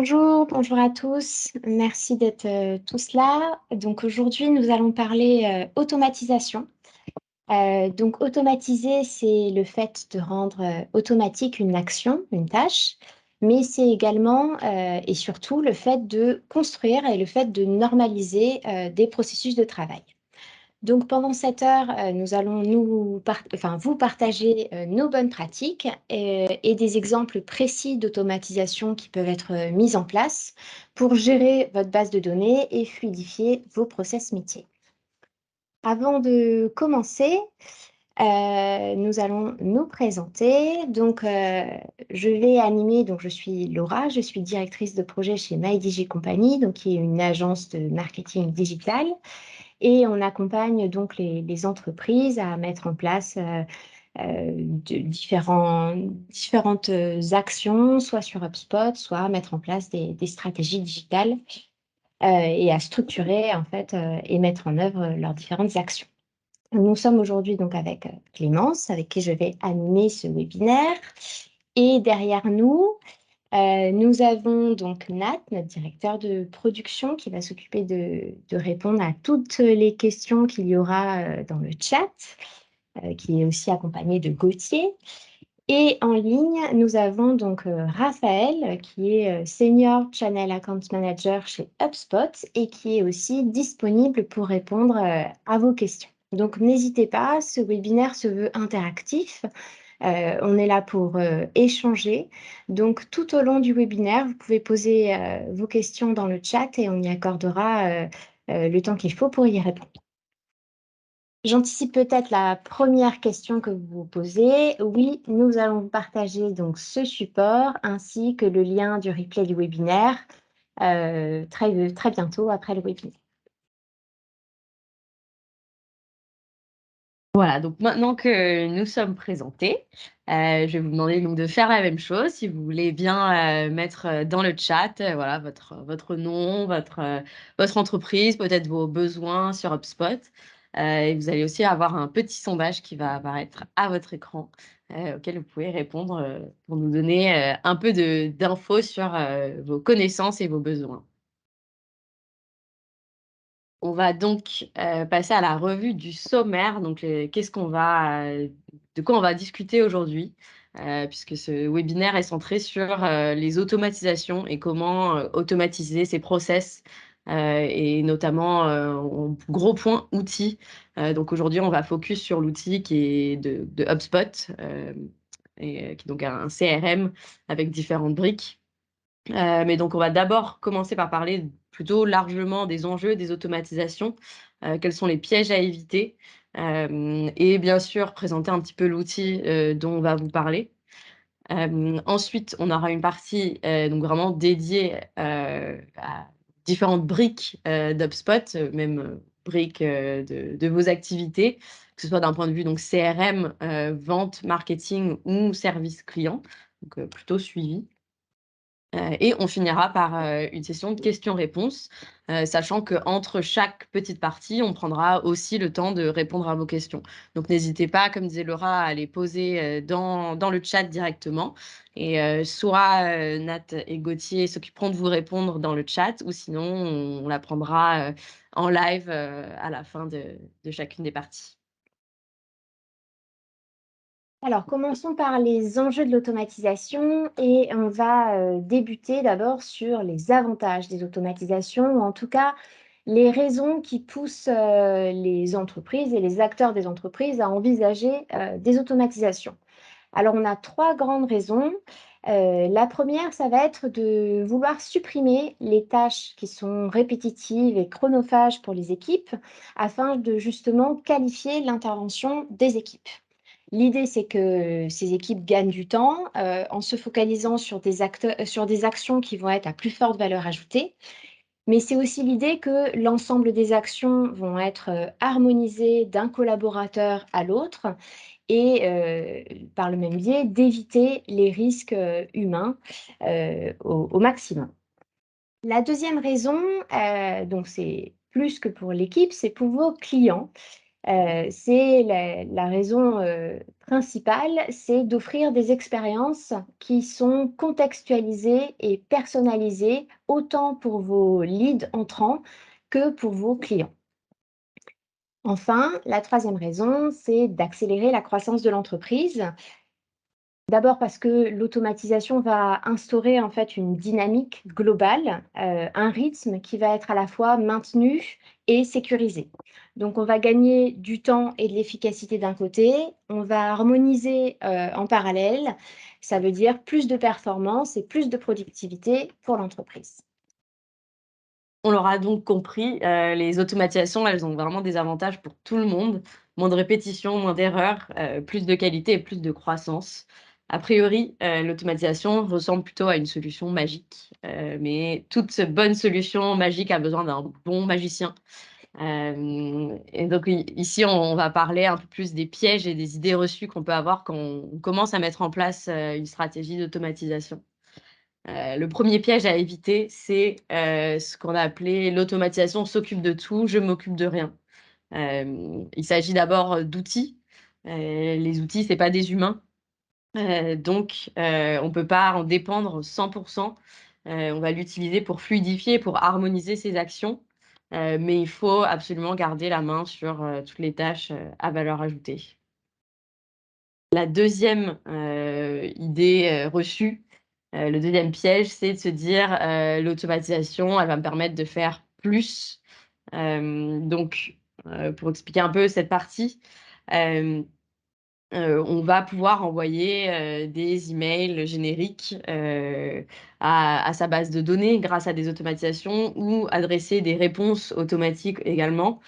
Bonjour à tous. Merci d'être tous là. Donc aujourd'hui, nous allons parler automatisation. Donc automatiser, c'est le fait de rendre automatique une action, une tâche, mais c'est également et surtout le fait de construire et le fait de normaliser des processus de travail. Donc pendant cette heure, nous allons vous partager nos bonnes pratiques et des exemples précis d'automatisation qui peuvent être mis en place pour gérer votre base de données et fluidifier vos process métiers. Avant de commencer, nous allons nous présenter. Donc, je vais animer. Donc, je suis Laura, je suis directrice de projet chez MyDigi Company, donc qui est une agence de marketing digital. Et on accompagne donc les entreprises à mettre en place différentes actions, soit sur HubSpot, soit à mettre en place des stratégies digitales et à structurer en fait et mettre en œuvre leurs différentes actions. Nous sommes aujourd'hui donc avec Clémence, avec qui je vais animer ce webinaire. Et derrière nous, nous avons donc Nat, notre directeur de production, qui va s'occuper de répondre à toutes les questions qu'il y aura dans le chat, qui est aussi accompagné de Gauthier. Et en ligne, nous avons donc Raphaël, qui est Senior Channel Account Manager chez HubSpot et qui est aussi disponible pour répondre à vos questions. Donc n'hésitez pas, ce webinaire se veut interactif. On est là pour échanger. Donc, tout au long du webinaire, vous pouvez poser vos questions dans le chat et on y accordera le temps qu'il faut pour y répondre. J'anticipe peut-être la première question que vous vous posez. Oui, nous allons vous partager donc ce support ainsi que le lien du replay du webinaire très bientôt après le webinaire. Voilà, donc maintenant que nous sommes présentés, je vais vous demander donc de faire la même chose. Si vous voulez bien mettre dans le chat voilà, votre nom, votre entreprise, peut-être vos besoins sur HubSpot. Et vous allez aussi avoir un petit sondage qui va apparaître à votre écran auquel vous pouvez répondre pour nous donner un peu d'infos sur vos connaissances et vos besoins. On va donc passer à la revue du sommaire. Donc, de quoi on va discuter aujourd'hui, puisque ce webinaire est centré sur les automatisations et comment automatiser ces process, et notamment en gros point outils. Donc aujourd'hui, on va focus sur l'outil qui est de HubSpot, qui est donc un CRM avec différentes briques. Mais donc, on va d'abord commencer par parler plutôt largement des enjeux des automatisations, quels sont les pièges à éviter, et bien sûr présenter un petit peu l'outil dont on va vous parler. Ensuite, on aura une partie donc vraiment dédiée à différentes briques d'HubSpot, même briques de vos activités, que ce soit d'un point de vue donc CRM, vente, marketing ou service client, donc plutôt suivi. Et on finira par une session de questions-réponses, sachant qu'entre chaque petite partie, on prendra aussi le temps de répondre à vos questions. Donc n'hésitez pas, comme disait Laura, à les poser dans le chat directement. Et soit Nat et Gauthier s'occuperont de vous répondre dans le chat, ou sinon on la prendra en live à la fin de chacune des parties. Alors, commençons par les enjeux de l'automatisation et on va débuter d'abord sur les avantages des automatisations, ou en tout cas les raisons qui poussent les entreprises et les acteurs des entreprises à envisager des automatisations. Alors, on a trois grandes raisons. La première, ça va être de vouloir supprimer les tâches qui sont répétitives et chronophages pour les équipes afin de justement qualifier l'intervention des équipes. L'idée, c'est que ces équipes gagnent du temps en se focalisant sur sur des actions qui vont être à plus forte valeur ajoutée. Mais c'est aussi l'idée que l'ensemble des actions vont être harmonisées d'un collaborateur à l'autre et par le même biais d'éviter les risques humains au maximum. La deuxième raison, donc c'est plus que pour l'équipe, c'est pour vos clients. C'est la raison principale, c'est d'offrir des expériences qui sont contextualisées et personnalisées, autant pour vos leads entrants que pour vos clients. Enfin, la troisième raison, c'est d'accélérer la croissance de l'entreprise. D'abord parce que l'automatisation va instaurer en fait une dynamique globale, un rythme qui va être à la fois maintenu et sécurisé. Donc on va gagner du temps et de l'efficacité d'un côté, on va harmoniser en parallèle, ça veut dire plus de performance et plus de productivité pour l'entreprise. On l'aura donc compris, les automatisations, elles ont vraiment des avantages pour tout le monde. Moins de répétitions, moins d'erreurs, plus de qualité et plus de croissance. A priori, l'automatisation ressemble plutôt à une solution magique, mais toute bonne solution magique a besoin d'un bon magicien. Et donc ici, on va parler un peu plus des pièges et des idées reçues qu'on peut avoir quand on commence à mettre en place, une stratégie d'automatisation. Le premier piège à éviter, c'est, ce qu'on a appelé «l'automatisation s'occupe de tout, je m'occupe de rien». Il s'agit d'abord, d'outils. Les outils, c'est pas des humains, donc on peut pas en dépendre 100. On va l'utiliser pour fluidifier, pour harmoniser ses actions, mais il faut absolument garder la main sur, toutes les tâches, à valeur ajoutée. La deuxième idée, reçue, le deuxième piège, c'est de se dire, «L'automatisation, elle va me permettre de faire plus». Donc pour expliquer un peu cette partie, hem, on va pouvoir envoyer, des emails génériques, à sa base de données grâce à des automatisations ou adresser des réponses automatiques également.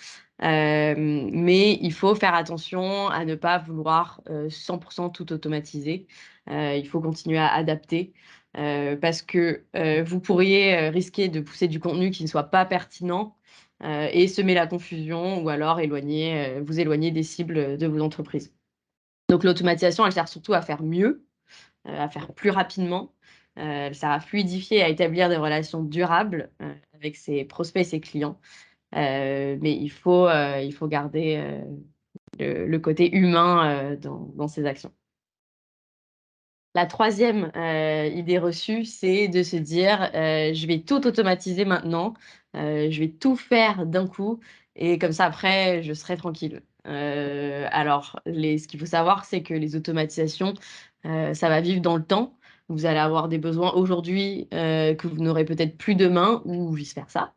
Mais il faut faire attention à ne pas vouloir, 100 tout automatiser. Il faut continuer à adapter, parce que, vous pourriez, risquer de pousser du contenu qui ne soit pas pertinent, et semer la confusion ou alors vous éloigner des cibles, de vos entreprises. Donc l'automatisation, elle sert surtout à faire mieux, à faire plus rapidement, elle sert à fluidifier, à établir des relations durables, avec ses prospects et ses clients. Mais il faut garder, le côté humain, dans ses actions. La troisième idée reçue, c'est de se dire, «Je vais tout automatiser maintenant, je vais tout faire d'un coup et comme ça après je serai tranquille». Alors ce qu'il faut savoir, c'est que les automatisations, ça va vivre dans le temps. Vous allez avoir des besoins aujourd'hui, que vous n'aurez peut-être plus demain ou vice versa.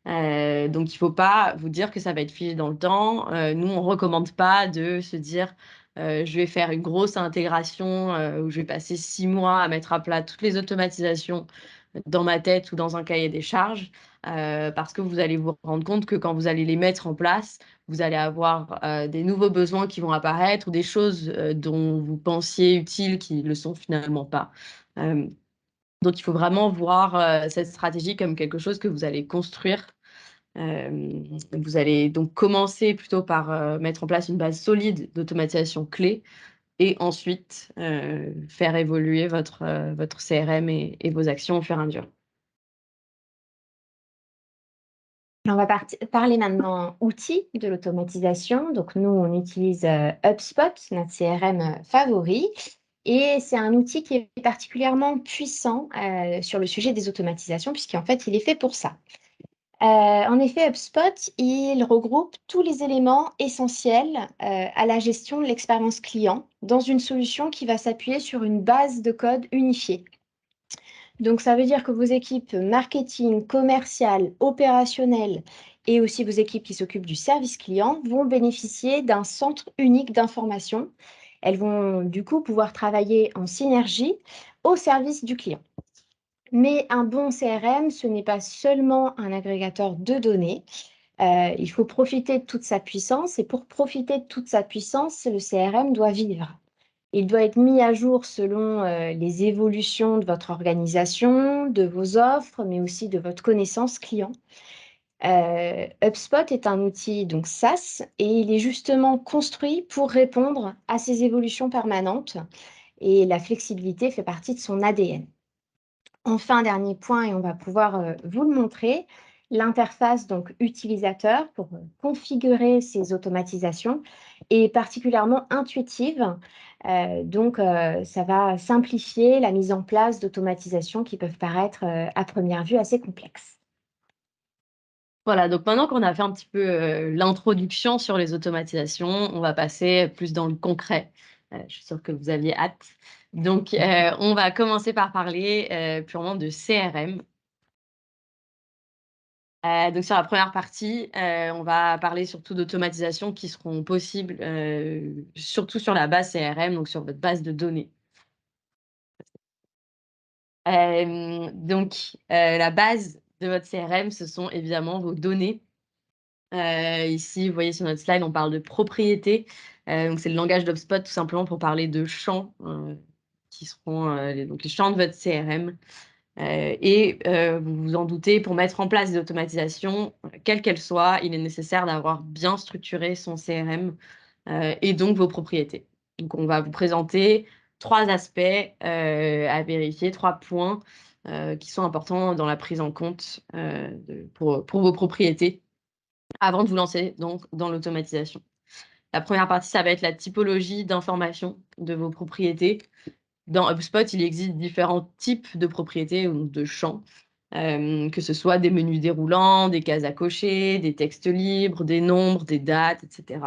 Donc il faut pas vous dire que ça va être figé dans le temps. Nous, on recommande pas de se dire, «Je vais faire une grosse intégration, où je vais passer 6 mois à mettre à plat toutes les automatisations dans ma tête ou dans un cahier des charges», parce que vous allez vous rendre compte que quand vous allez les mettre en place, vous allez avoir, des nouveaux besoins qui vont apparaître ou des choses, dont vous pensiez utiles qui ne le sont finalement pas. Hem, donc il faut vraiment voir, cette stratégie comme quelque chose que vous allez construire. Vous allez donc commencer plutôt par, mettre en place une base solide d'automatisation clé et ensuite, faire évoluer votre CRM et vos actions au fur et à mesure. On va parler maintenant outils de l'automatisation. Donc nous, on utilise HubSpot, notre CRM favori. Et c'est un outil qui est particulièrement puissant sur le sujet des automatisations, puisqu'en fait, il est fait pour ça. En effet, HubSpot, il regroupe tous les éléments essentiels à la gestion de l'expérience client dans une solution qui va s'appuyer sur une base de code unifiée. Donc, ça veut dire que vos équipes marketing, commerciales, opérationnelles et aussi vos équipes qui s'occupent du service client vont bénéficier d'un centre unique d'information. Elles vont du coup pouvoir travailler en synergie au service du client. Mais un bon CRM, ce n'est pas seulement un agrégateur de données. Il faut profiter de toute sa puissance et pour profiter de toute sa puissance, le CRM doit vivre. Il doit être mis à jour selon les évolutions de votre organisation, de vos offres, mais aussi de votre connaissance client. HubSpot est un outil donc SaaS et il est justement construit pour répondre à ces évolutions permanentes et la flexibilité fait partie de son ADN. Enfin, dernier point, et on va pouvoir vous le montrer, L'interface donc utilisateur pour configurer ces automatisations est particulièrement intuitive. Ça va simplifier la mise en place d'automatisations qui peuvent paraître à première vue assez complexes. Voilà, donc maintenant qu'on a fait un petit peu l'introduction sur les automatisations, on va passer plus dans le concret. Je suis sûre que vous aviez hâte. Donc, on va commencer par parler purement de CRM. Donc sur la première partie, on va parler surtout d'automatisation qui seront possibles, surtout sur la base CRM, donc sur votre base de données. La base de votre CRM, ce sont évidemment vos données. Ici, vous voyez sur notre slide, on parle de propriétés. Donc c'est le langage d'HubSpot tout simplement pour parler de champs, qui seront, les champs de votre CRM. Vous vous en doutez, pour mettre en place des automatisations, quelles qu'elles soient, il est nécessaire d'avoir bien structuré son CRM, et donc vos propriétés. Donc on va vous présenter 3 aspects, à vérifier, 3 points, qui sont importants dans la prise en compte, pour vos propriétés avant de vous lancer donc dans l'automatisation. La première partie, ça va être la typologie d'information de vos propriétés. Dans HubSpot, il existe différents types de propriétés ou de champs, que ce soit des menus déroulants, des cases à cocher, des textes libres, des nombres, des dates, etc.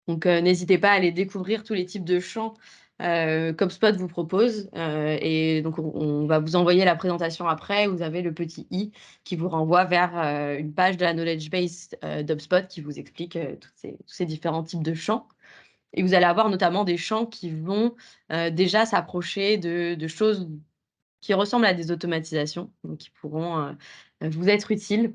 Donc, n'hésitez pas à aller découvrir tous les types de champs qu'HubSpot vous propose. Et donc, on va vous envoyer la présentation après. Vous avez le petit i qui vous renvoie vers une page de la knowledge base d'HubSpot qui vous explique tous ces différents types de champs. Et vous allez avoir notamment des champs qui vont déjà s'approcher de choses qui ressemblent à des automatisations, donc qui pourront vous être utiles.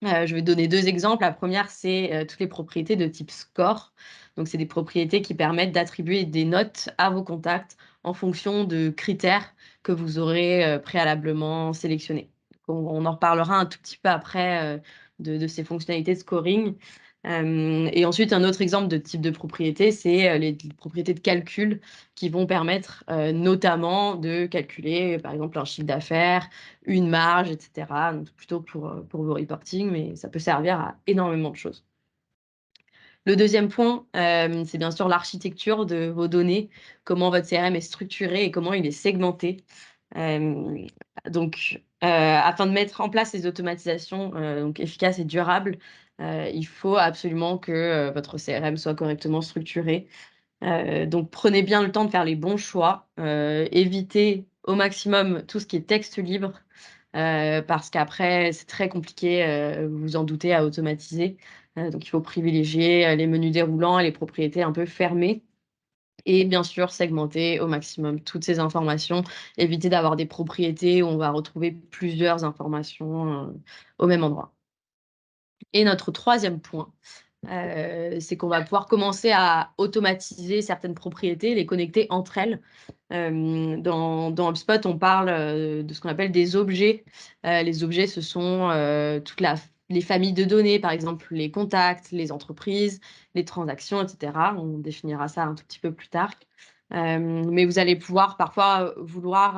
Je vais donner 2 exemples. La première, c'est toutes les propriétés de type score. Donc, c'est des propriétés qui permettent d'attribuer des notes à vos contacts en fonction de critères que vous aurez préalablement sélectionnés. On en reparlera un tout petit peu après de ces fonctionnalités de scoring. Et ensuite, un autre exemple de type de propriété, c'est les propriétés de calcul qui vont permettre notamment de calculer, par exemple, un chiffre d'affaires, une marge, et cetera. Donc plutôt pour vos reporting, mais ça peut servir à énormément de choses. Le deuxième point, c'est bien sûr l'architecture de vos données, comment votre CRM est structuré et comment il est segmenté. Hem, Afin de mettre en place les automatisations, donc efficaces et durables, il faut absolument que, votre CRM soit correctement structuré. Donc prenez bien le temps de faire les bons choix, évitez au maximum tout ce qui est texte libre, parce qu'après c'est très compliqué, vous vous en doutez, à automatiser. Donc il faut privilégier, les menus déroulants et les propriétés un peu fermées et bien sûr segmenter au maximum toutes ces informations. Éviter d'avoir des propriétés où on va retrouver plusieurs informations, au même endroit. Et notre troisième point, c'est qu'on va pouvoir commencer à automatiser certaines propriétés, les connecter entre elles. Dans HubSpot, on parle de ce qu'on appelle des objets. Les objets, ce sont les familles de données, par exemple les contacts, les entreprises, les transactions, etc. On définira ça un tout petit peu plus tard. Mais vous allez pouvoir parfois vouloir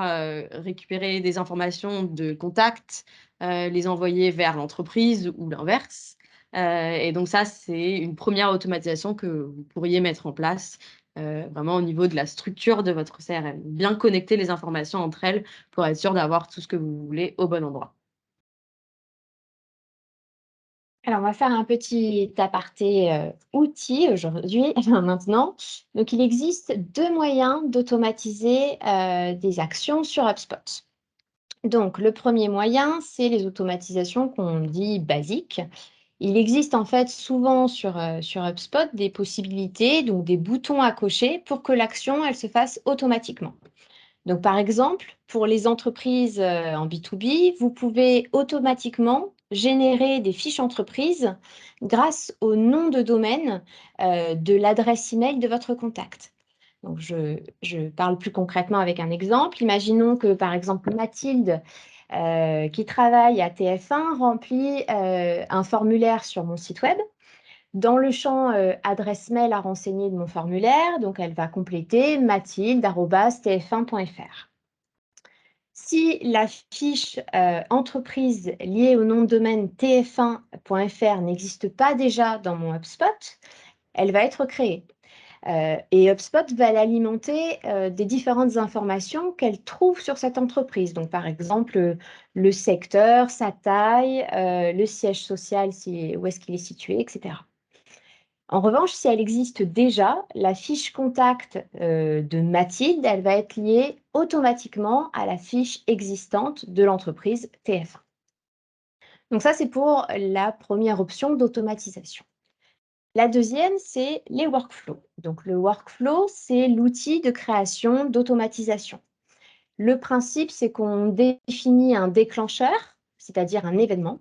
récupérer des informations de contacts, les envoyer vers l'entreprise ou l'inverse. Et donc ça, c'est une première automatisation que vous pourriez mettre en place, vraiment au niveau de la structure de votre CRM. Bien connecter les informations entre elles pour être sûr d'avoir tout ce que vous voulez au bon endroit. Alors, on va faire un petit aparté outils aujourd'hui, maintenant. Donc, il existe 2 moyens d'automatiser des actions sur HubSpot. Donc, le premier moyen, c'est les automatisations qu'on dit basiques. Il existe en fait souvent sur HubSpot des possibilités, donc des boutons à cocher pour que l'action, elle se fasse automatiquement. Donc, par exemple, pour les entreprises en B2B, vous pouvez automatiquement générer des fiches entreprises grâce au nom de domaine de l'adresse email de votre contact. Donc, je parle plus concrètement avec un exemple. Imaginons que, par exemple, Mathilde, qui travaille à TF1, remplit un formulaire sur mon site web. Dans le champ adresse mail à renseigner de mon formulaire, donc elle va compléter mathilde@tf1.fr. Si la fiche entreprise liée au nom de domaine tf1.fr n'existe pas déjà dans mon HubSpot, elle va être créée. Et HubSpot va l'alimenter des différentes informations qu'elle trouve sur cette entreprise. Donc, par exemple, le secteur, sa taille, le siège social, où est-ce qu'il est situé, etc. En revanche, si elle existe déjà, la fiche contact de Mathilde, elle va être liée automatiquement à la fiche existante de l'entreprise TF1. Donc ça, c'est pour la première option d'automatisation. La deuxième, c'est les workflows. Donc le workflow, c'est l'outil de création d'automatisation. Le principe, c'est qu'on définit un déclencheur, c'est-à-dire un événement,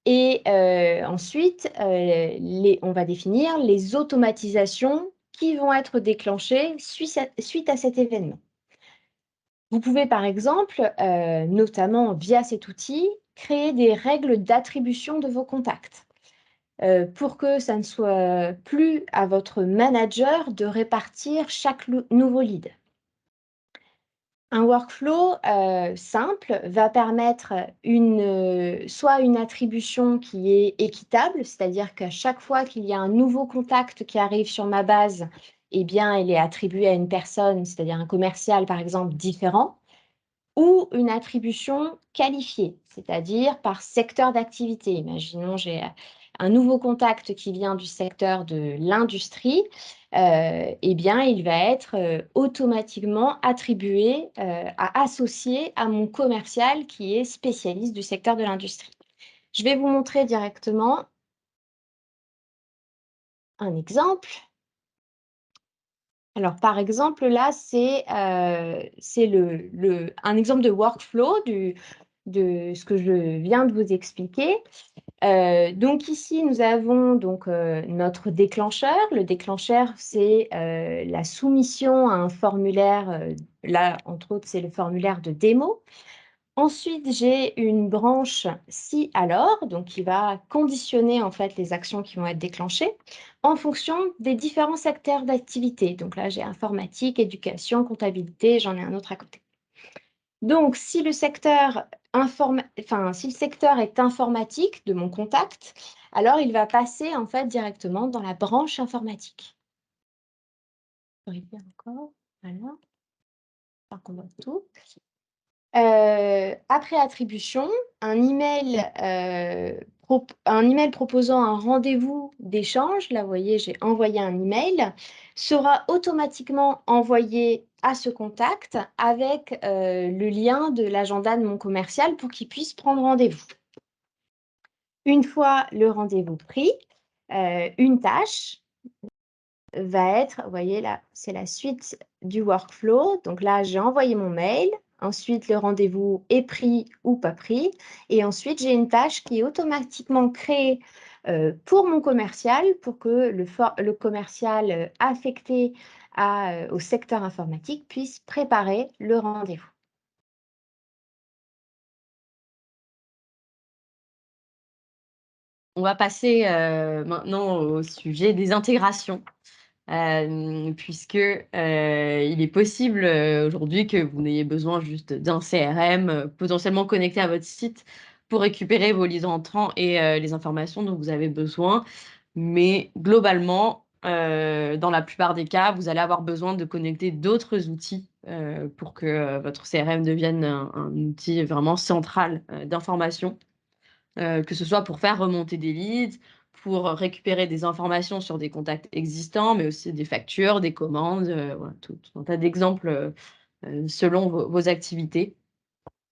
et ensuite, on va définir les automatisations qui vont être déclenchées suite à cet événement. Vous pouvez, par exemple, notamment via cet outil, créer des règles d'attribution de vos contacts pour que ça ne soit plus à votre manager de répartir chaque nouveau lead. Un workflow simple va permettre soit une attribution qui est équitable, c'est-à-dire qu'à chaque fois qu'il y a un nouveau contact qui arrive sur ma base, eh bien, il est attribué à une personne, c'est-à-dire un commercial, par exemple, différent, ou une attribution qualifiée, c'est-à-dire par secteur d'activité. Imaginons, j'ai un nouveau contact qui vient du secteur de l'industrie, eh bien, il va être automatiquement attribué, associé à mon commercial qui est spécialiste du secteur de l'industrie. Je vais vous montrer directement un exemple. Alors, par exemple, là, c'est un exemple de workflow de ce que je viens de vous expliquer. Donc ici, nous avons donc, notre déclencheur. Le déclencheur, c'est la soumission à un formulaire. Là, entre autres, c'est le formulaire de démo. Ensuite, j'ai une branche si alors, donc qui va conditionner en fait les actions qui vont être déclenchées en fonction des différents secteurs d'activité. Donc là, j'ai informatique, éducation, comptabilité, j'en ai un autre à côté. Donc, si le secteur est informatique de mon contact, alors il va passer en fait directement dans la branche informatique. Je vais faire encore, voilà, par qu'on voit tout. Après attribution, un email proposant un rendez-vous d'échange, là vous voyez, j'ai envoyé un email, sera automatiquement envoyé à ce contact avec le lien de l'agenda de mon commercial pour qu'il puisse prendre rendez-vous. Une fois le rendez-vous pris, une tâche va être, vous voyez là, c'est la suite du workflow. Donc là, j'ai envoyé mon mail. Ensuite, le rendez-vous est pris ou pas pris. Et ensuite, j'ai une tâche qui est automatiquement créée pour mon commercial, pour que le commercial affecté au secteur informatique puisse préparer le rendez-vous. On va passer maintenant au sujet des intégrations. Puisque il est possible aujourd'hui que vous n'ayez besoin juste d'un CRM potentiellement connecté à votre site pour récupérer vos leads entrants et les informations dont vous avez besoin. Mais globalement, dans la plupart des cas, vous allez avoir besoin de connecter d'autres outils pour que votre CRM devienne un outil vraiment central d'information. Que ce soit pour faire remonter des leads, pour récupérer des informations sur des contacts existants, mais aussi des factures, des commandes, voilà, tout un tas d'exemples selon vos activités.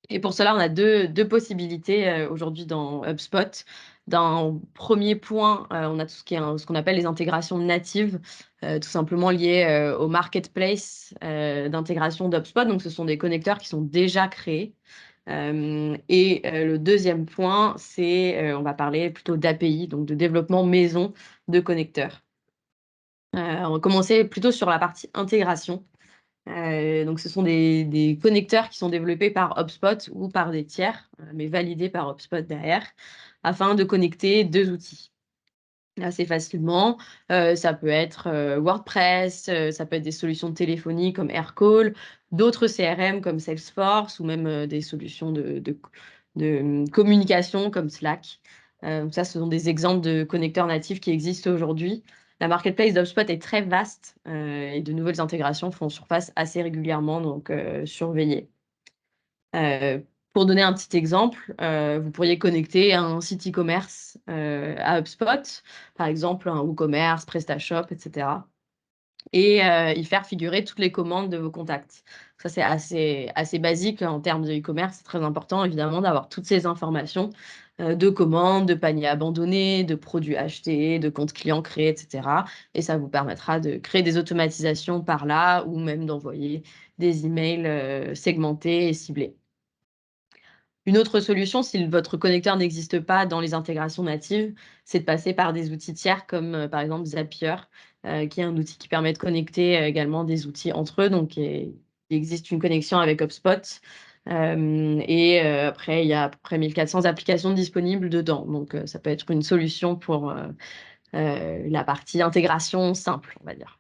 Et pour cela, on a deux possibilités aujourd'hui dans HubSpot. D'un premier point, on a tout ce qu'on appelle les intégrations natives, tout simplement liées au marketplace d'intégration d'HubSpot. Donc, ce sont des connecteurs qui sont déjà créés. Le deuxième point, c'est, on va parler plutôt d'API, donc de développement maison de connecteurs. On va commencer plutôt sur la partie intégration. Donc ce sont des connecteurs qui sont développés par HubSpot ou par des tiers, mais validés par HubSpot derrière, afin de connecter deux outils. assez facilement. Ça peut être WordPress, ça peut être des solutions de téléphonie comme Aircall, d'autres CRM comme Salesforce ou même des solutions de communication comme Slack. Donc ça, ce sont des exemples de connecteurs natifs qui existent aujourd'hui. La marketplace d'HubSpot est très vaste et de nouvelles intégrations font surface assez régulièrement, donc surveillez. Pour donner un petit exemple, vous pourriez connecter un site e-commerce à HubSpot, par exemple un WooCommerce, PrestaShop, etc. Et y faire figurer toutes les commandes de vos contacts. Ça, c'est assez basique en termes de e-commerce. C'est très important, évidemment, d'avoir toutes ces informations de commandes, de paniers abandonnés, de produits achetés, de comptes clients créés, etc. Et ça vous permettra de créer des automatisations par là ou même d'envoyer des emails segmentés et ciblés. Une autre solution, si votre connecteur n'existe pas dans les intégrations natives, c'est de passer par des outils tiers comme par exemple Zapier, qui est un outil qui permet de connecter également des outils entre eux. Donc, il existe une connexion avec HubSpot. Après, il y a à peu près 1400 applications disponibles dedans. Donc, ça peut être une solution pour la partie intégration simple, on va dire.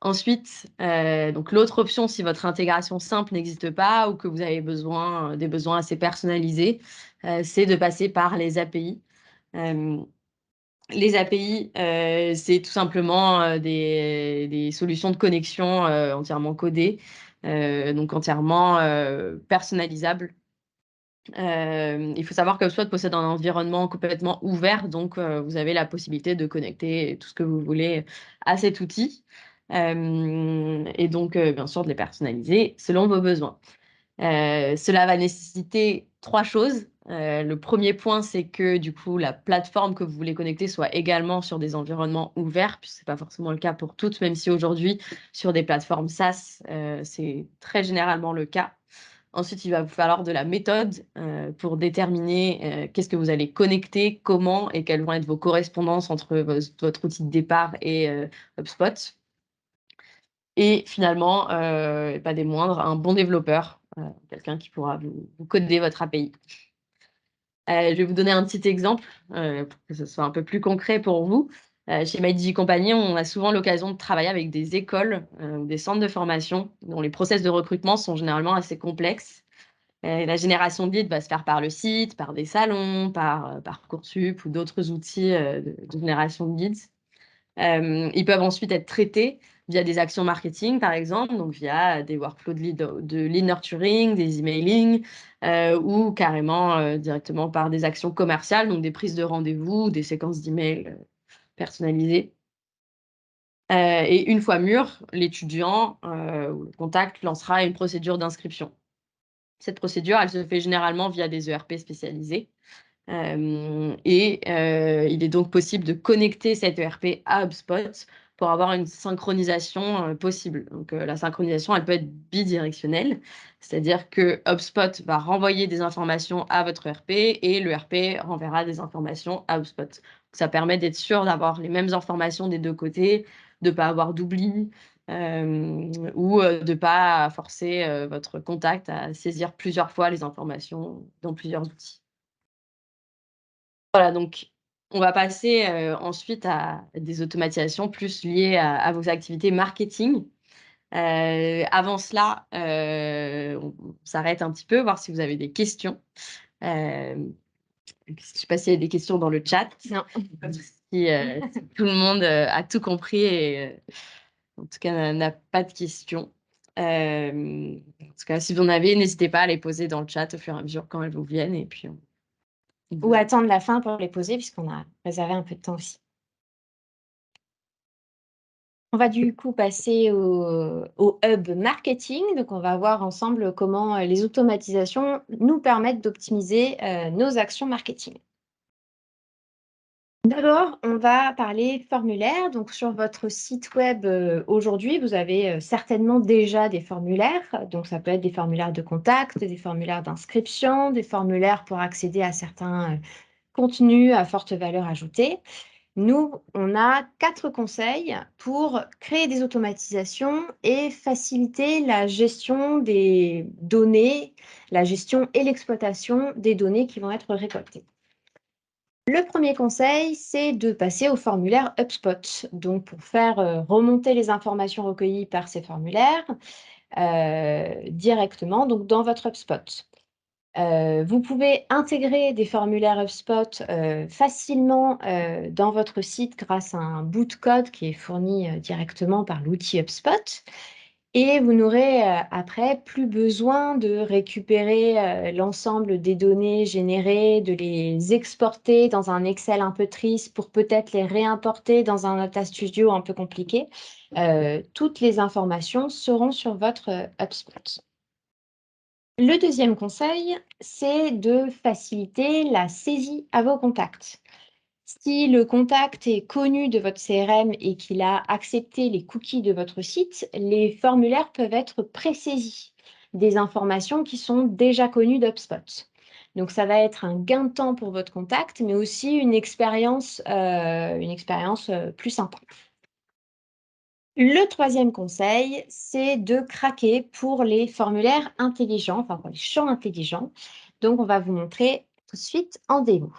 Ensuite, donc l'autre option, si votre intégration simple n'existe pas ou que vous avez des besoins assez personnalisés, c'est de passer par les API. Les API, c'est tout simplement des solutions de connexion entièrement codées, donc entièrement personnalisables. Il faut savoir que HubSpot possède un environnement complètement ouvert, donc vous avez la possibilité de connecter tout ce que vous voulez à cet outil. Et donc, bien sûr, de les personnaliser selon vos besoins. Cela va nécessiter 3 choses. Le premier point, c'est que du coup, la plateforme que vous voulez connecter soit également sur des environnements ouverts, puisque ce n'est pas forcément le cas pour toutes, même si aujourd'hui, sur des plateformes SaaS, c'est très généralement le cas. Ensuite, il va vous falloir de la méthode pour déterminer qu'est-ce que vous allez connecter, comment et quelles vont être vos correspondances entre votre outil de départ et HubSpot. Et finalement, pas des moindres, un bon développeur, quelqu'un qui pourra vous coder votre API. Je vais vous donner un petit exemple pour que ce soit un peu plus concret pour vous. Chez My Company, on a souvent l'occasion de travailler avec des écoles ou des centres de formation dont les process de recrutement sont généralement assez complexes. La génération de leads va se faire par le site, par des salons, par Parcoursup ou d'autres outils de génération de leads. Ils peuvent ensuite être traités via des actions marketing, par exemple, donc via des workflows de lead nurturing, des emailing, ou carrément directement par des actions commerciales, donc des prises de rendez-vous, des séquences d'emails personnalisées. Et une fois mûr, l'étudiant ou le contact lancera une procédure d'inscription. Cette procédure, elle se fait généralement via des ERP spécialisés. Il est donc possible de connecter cet ERP à HubSpot pour avoir une synchronisation possible. Donc, la synchronisation, elle peut être bidirectionnelle, c'est-à-dire que HubSpot va renvoyer des informations à votre ERP et l'ERP renverra des informations à HubSpot. Donc, ça permet d'être sûr d'avoir les mêmes informations des deux côtés, de ne pas avoir d'oubli, ou de ne pas forcer votre contact à saisir plusieurs fois les informations dans plusieurs outils. Voilà, donc on va passer ensuite à des automatisations plus liées à vos activités marketing. Avant cela, on s'arrête un petit peu, voir si vous avez des questions. Je ne sais pas s'il y a des questions dans le chat. Non. Si tout le monde a tout compris et en tout cas n'a pas de questions. En tout cas, si vous en avez, n'hésitez pas à les poser dans le chat au fur et à mesure quand elles vous viennent. Et puis Ou attendre la fin pour les poser, puisqu'on a réservé un peu de temps aussi. On va du coup passer au hub marketing. Donc, on va voir ensemble comment les automatisations nous permettent d'optimiser nos actions marketing. D'abord, on va parler formulaire. Donc, sur votre site web aujourd'hui, vous avez certainement déjà des formulaires. Donc, ça peut être des formulaires de contact, des formulaires d'inscription, des formulaires pour accéder à certains contenus à forte valeur ajoutée. Nous, on a 4 conseils pour créer des automatisations et faciliter la gestion des données, la gestion et l'exploitation des données qui vont être récoltées. Le premier conseil, c'est de passer au formulaire HubSpot. Donc, pour faire remonter les informations recueillies par ces formulaires directement donc, dans votre HubSpot. Vous pouvez intégrer des formulaires HubSpot facilement dans votre site grâce à un bout de code qui est fourni directement par l'outil HubSpot. Et vous n'aurez après plus besoin de récupérer l'ensemble des données générées, de les exporter dans un Excel un peu triste pour peut-être les réimporter dans un Data Studio un peu compliqué. Toutes les informations seront sur votre HubSpot. Le deuxième conseil, c'est de faciliter la saisie à vos contacts. Si le contact est connu de votre CRM et qu'il a accepté les cookies de votre site, les formulaires peuvent être pré-saisis des informations qui sont déjà connues d'HubSpot. Donc, ça va être un gain de temps pour votre contact, mais aussi une expérience plus sympa. Le troisième conseil, c'est de craquer pour les formulaires intelligents, enfin pour les champs intelligents. Donc, on va vous montrer tout de suite en démo.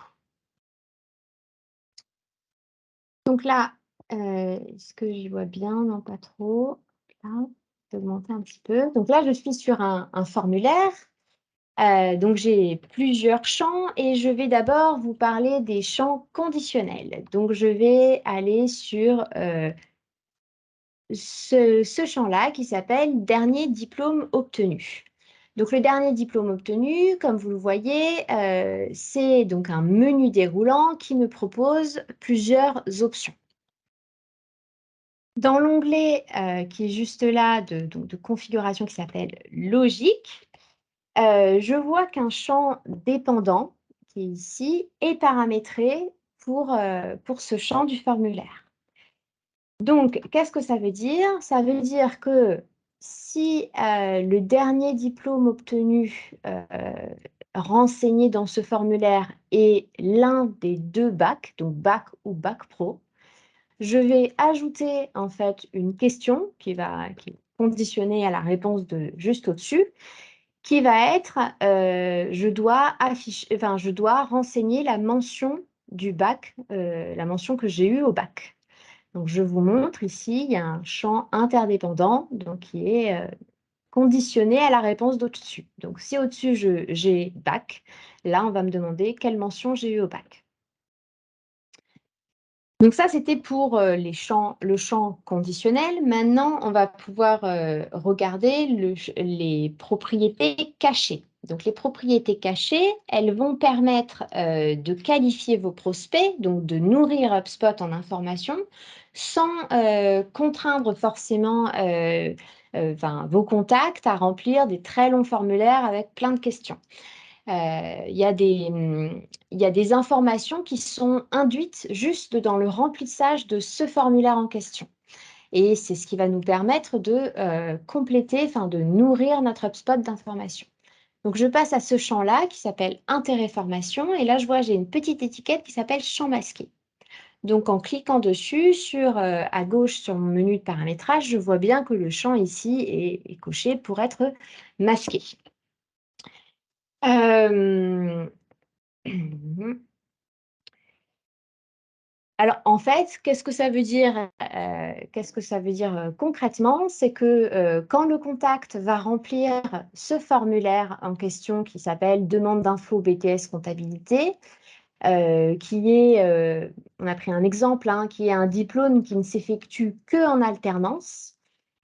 Donc là, est-ce que j'y vois bien? Non, pas trop. Là, je vais augmenter un petit peu. Donc là, je suis sur un formulaire. Donc j'ai plusieurs champs et je vais d'abord vous parler des champs conditionnels. Donc je vais aller sur ce champ-là qui s'appelle dernier diplôme obtenu. Donc le dernier diplôme obtenu, comme vous le voyez, c'est donc un menu déroulant qui me propose plusieurs options. Dans l'onglet qui est juste là de configuration qui s'appelle logique, je vois qu'un champ dépendant qui est ici est paramétré pour ce champ du formulaire. Donc, qu'est-ce que ça veut dire? Ça veut dire que si le dernier diplôme obtenu renseigné dans ce formulaire est l'un des deux bacs, donc bac ou bac pro, je vais ajouter en fait une question qui est conditionnée à la réponse de juste au-dessus, qui va être je dois renseigner la mention du bac, la mention que j'ai eue au bac. Donc, je vous montre ici, il y a un champ interdépendant donc, qui est conditionné à la réponse d'au-dessus. Donc, si au-dessus, j'ai bac, là, on va me demander quelle mention j'ai eu au bac. Donc, ça, c'était pour le champ conditionnel. Maintenant, on va pouvoir regarder les propriétés cachées. Donc, les propriétés cachées, elles vont permettre de qualifier vos prospects, donc de nourrir HubSpot en informations, sans contraindre forcément vos contacts à remplir des très longs formulaires avec plein de questions. Il y a des informations qui sont induites juste dans le remplissage de ce formulaire en question. Et c'est ce qui va nous permettre de compléter, de nourrir notre HubSpot d'informations. Donc, je passe à ce champ-là qui s'appelle Intérêt formation. Et là, je vois, j'ai une petite étiquette qui s'appelle Champ masqué. Donc, en cliquant dessus, à gauche sur mon menu de paramétrage, je vois bien que le champ ici est coché pour être masqué. Alors, en fait, qu'est-ce que ça veut dire, concrètement? C'est que quand le contact va remplir ce formulaire en question qui s'appelle Demande d'infos BTS comptabilité, on a pris un exemple, qui est un diplôme qui ne s'effectue qu'en alternance,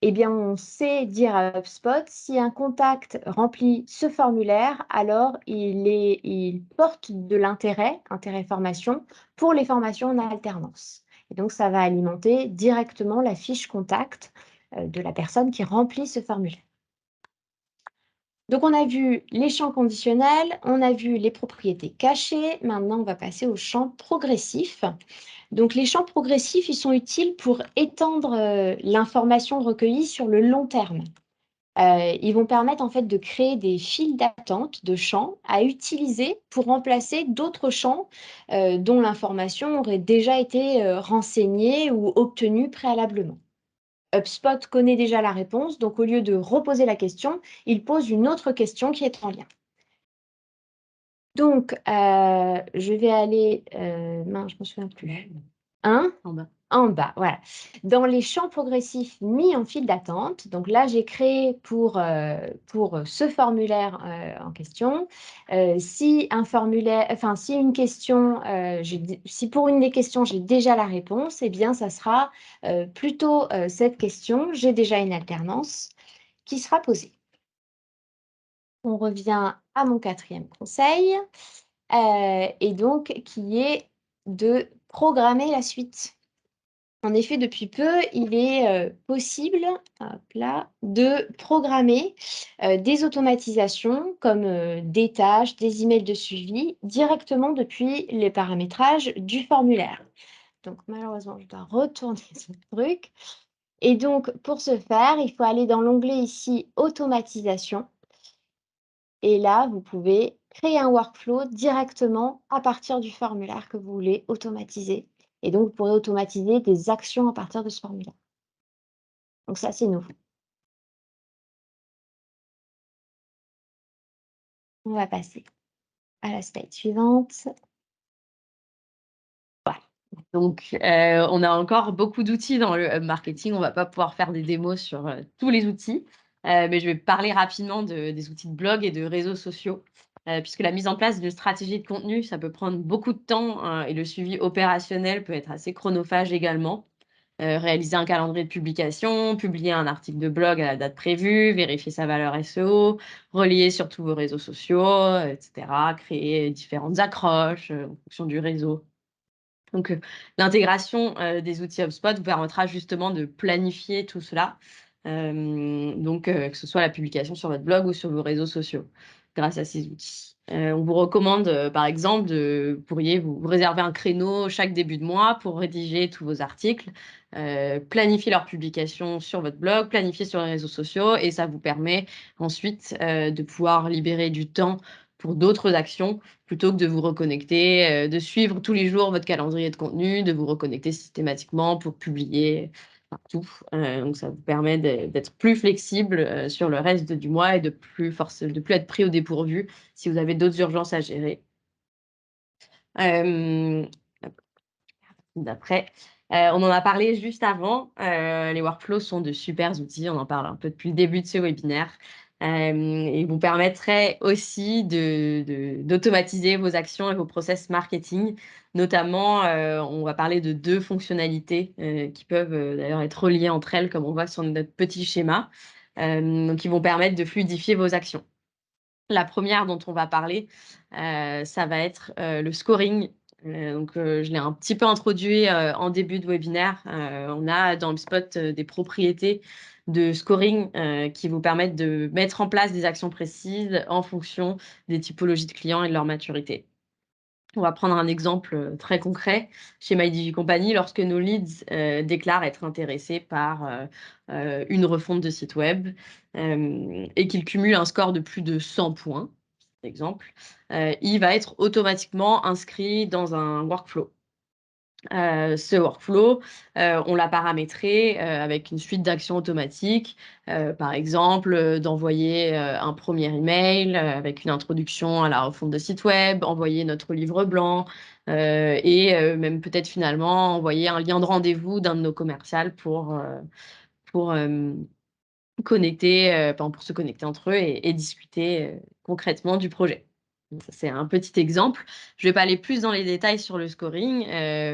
eh bien, on sait dire à HubSpot, si un contact remplit ce formulaire, alors il porte de intérêt formation, pour les formations en alternance. Et donc, ça va alimenter directement la fiche contact de la personne qui remplit ce formulaire. Donc, on a vu les champs conditionnels, on a vu les propriétés cachées. Maintenant, on va passer aux champs progressifs. Donc, les champs progressifs, ils sont utiles pour étendre l'information recueillie sur le long terme. Ils vont permettre en fait de créer des files d'attente de champs à utiliser pour remplacer d'autres champs dont l'information aurait déjà été renseignée ou obtenue préalablement. HubSpot connaît déjà la réponse, donc au lieu de reposer la question, il pose une autre question qui est en lien. Donc, je vais aller, mince, je me souviens plus. Hein? En bas. En bas, voilà. Dans les champs progressifs mis en file d'attente, donc là, j'ai créé pour ce formulaire en question. Si un formulaire, enfin, si une question, si pour une des questions, j'ai déjà la réponse, eh bien, ça sera plutôt cette question, j'ai déjà une alternance, qui sera posée. On revient à mon quatrième conseil, et donc qui est de programmer la suite. En effet, depuis peu, il est possible, hop là, de programmer des automatisations comme des tâches, des emails de suivi directement depuis les paramétrages du formulaire. Donc malheureusement, je dois retourner ce truc. Et donc pour ce faire, il faut aller dans l'onglet ici Automatisation. Et là, vous pouvez créer un workflow directement à partir du formulaire que vous voulez automatiser. Et donc, vous pourrez automatiser des actions à partir de ce formulaire. Donc ça, c'est nouveau. On va passer à la slide suivante. Donc, on a encore beaucoup d'outils dans le hub marketing. On ne va pas pouvoir faire des démos sur tous les outils, mais je vais parler rapidement des outils de blog et de réseaux sociaux, puisque la mise en place d'une stratégie de contenu, ça peut prendre beaucoup de temps et le suivi opérationnel peut être assez chronophage également. Réaliser un calendrier de publication, publier un article de blog à la date prévue, vérifier sa valeur SEO, relier sur tous vos réseaux sociaux, etc. Créer différentes accroches en fonction du réseau. Donc, l'intégration des outils HubSpot vous permettra justement de planifier tout cela, que ce soit la publication sur votre blog ou sur vos réseaux sociaux grâce à ces outils. On vous recommande, par exemple, pourriez vous réserver un créneau chaque début de mois pour rédiger tous vos articles, planifier leur publication sur votre blog, planifier sur les réseaux sociaux et ça vous permet ensuite de pouvoir libérer du temps pour d'autres actions plutôt que de vous reconnecter, de suivre tous les jours votre calendrier de contenu, de vous reconnecter systématiquement pour publier partout. Donc ça vous permet d'être plus flexible sur le reste du mois et de plus être pris au dépourvu si vous avez d'autres urgences à gérer. D'après, on en a parlé juste avant. Les workflows sont de super outils. On en parle un peu depuis le début de ce webinaire. Ils vous permettraient aussi d'automatiser vos actions et vos process marketing. Notamment, on va parler de 2 fonctionnalités qui peuvent d'ailleurs être reliées entre elles, comme on voit sur notre petit schéma. Donc, qui vont permettre de fluidifier vos actions. La première dont on va parler, ça va être le scoring. Je l'ai un petit peu introduit en début de webinaire. On a dans HubSpot des propriétés de scoring qui vous permettent de mettre en place des actions précises en fonction des typologies de clients et de leur maturité. On va prendre un exemple très concret. Chez MyDigiCompany, lorsque nos leads déclarent être intéressés par une refonte de site web et qu'ils cumulent un score de plus de 100 points, par exemple, il va être automatiquement inscrit dans un workflow. Ce workflow, on l'a paramétré avec une suite d'actions automatiques, par exemple, d'envoyer un premier email avec une introduction à la refonte de site web, envoyer notre livre blanc et même peut-être finalement envoyer un lien de rendez-vous d'un de nos commerciales pour connecter, pour se connecter entre eux et discuter concrètement du projet. Donc ça, c'est un petit exemple. Je ne vais pas aller plus dans les détails sur le scoring.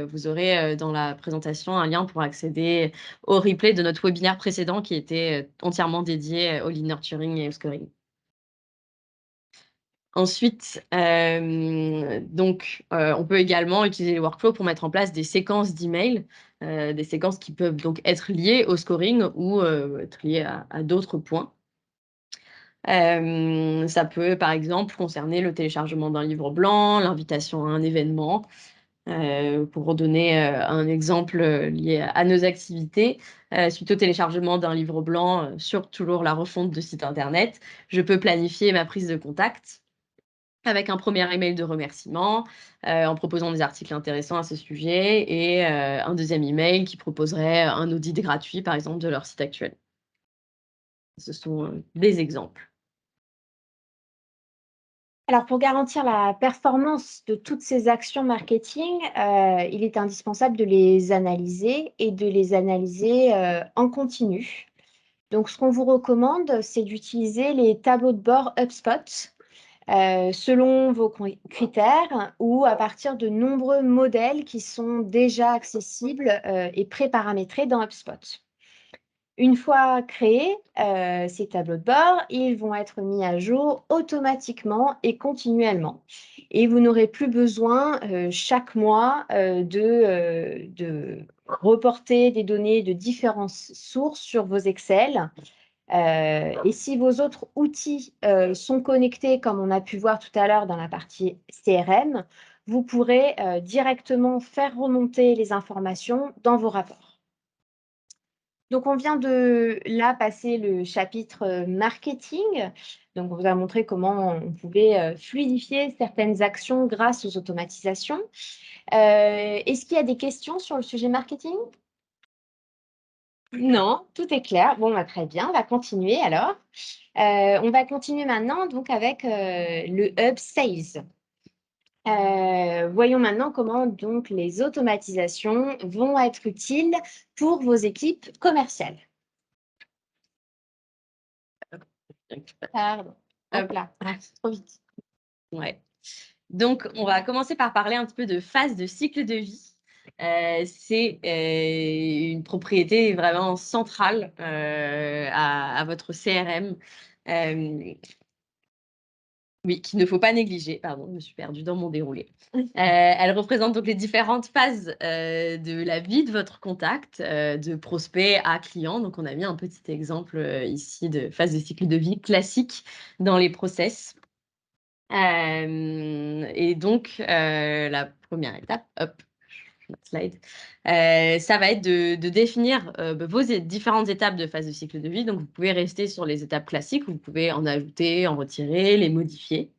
Vous aurez dans la présentation un lien pour accéder au replay de notre webinaire précédent qui était entièrement dédié au lead nurturing et au scoring. Ensuite, on peut également utiliser les workflows pour mettre en place des séquences d'emails, des séquences qui peuvent donc être liées au scoring ou être liées à d'autres points. Ça peut, par exemple, concerner le téléchargement d'un livre blanc, l'invitation à un événement. Pour redonner un exemple lié à nos activités, suite au téléchargement d'un livre blanc sur toujours la refonte de site internet, je peux planifier ma prise de contact avec un premier email de remerciement en proposant des articles intéressants à ce sujet et un deuxième email qui proposerait un audit gratuit, par exemple, de leur site actuel. Ce sont des exemples. Alors, pour garantir la performance de toutes ces actions marketing, il est indispensable de les analyser et de les analyser en continu. Donc, ce qu'on vous recommande, c'est d'utiliser les tableaux de bord HubSpot selon vos critères ou à partir de nombreux modèles qui sont déjà accessibles et pré-paramétrés dans HubSpot. Une fois créés, ces tableaux de bord, ils vont être mis à jour automatiquement et continuellement. Et vous n'aurez plus besoin chaque mois de reporter des données de différentes sources sur vos Excel. Et si vos autres outils sont connectés, comme on a pu voir tout à l'heure dans la partie CRM, vous pourrez directement faire remonter les informations dans vos rapports. Donc, on vient de là passer le chapitre marketing. Donc, on vous a montré comment on pouvait fluidifier certaines actions grâce aux automatisations. Est-ce qu'il y a des questions sur le sujet marketing? Non, tout est clair. Bon, bah, très bien, on va continuer alors. On va continuer maintenant donc avec le Hub Sales. Voyons maintenant comment donc les automatisations vont être utiles pour vos équipes commerciales. Pardon. Hop là, trop vite. Ouais. Donc, on va commencer par parler un petit peu de phase de cycle de vie. C'est une propriété vraiment centrale à votre CRM. Oui, qu'il ne faut pas négliger. Pardon, je me suis perdue dans mon déroulé. Elle représente donc les différentes phases de la vie de votre contact, de prospect à client. Donc, on a mis un petit exemple ici de phase de cycle de vie classique dans les process. Et donc, la première étape, hop, slide, ça va être de définir vos différentes étapes de phase de cycle de vie. Donc, vous pouvez rester sur les étapes classiques, vous pouvez en ajouter, en retirer, les modifier.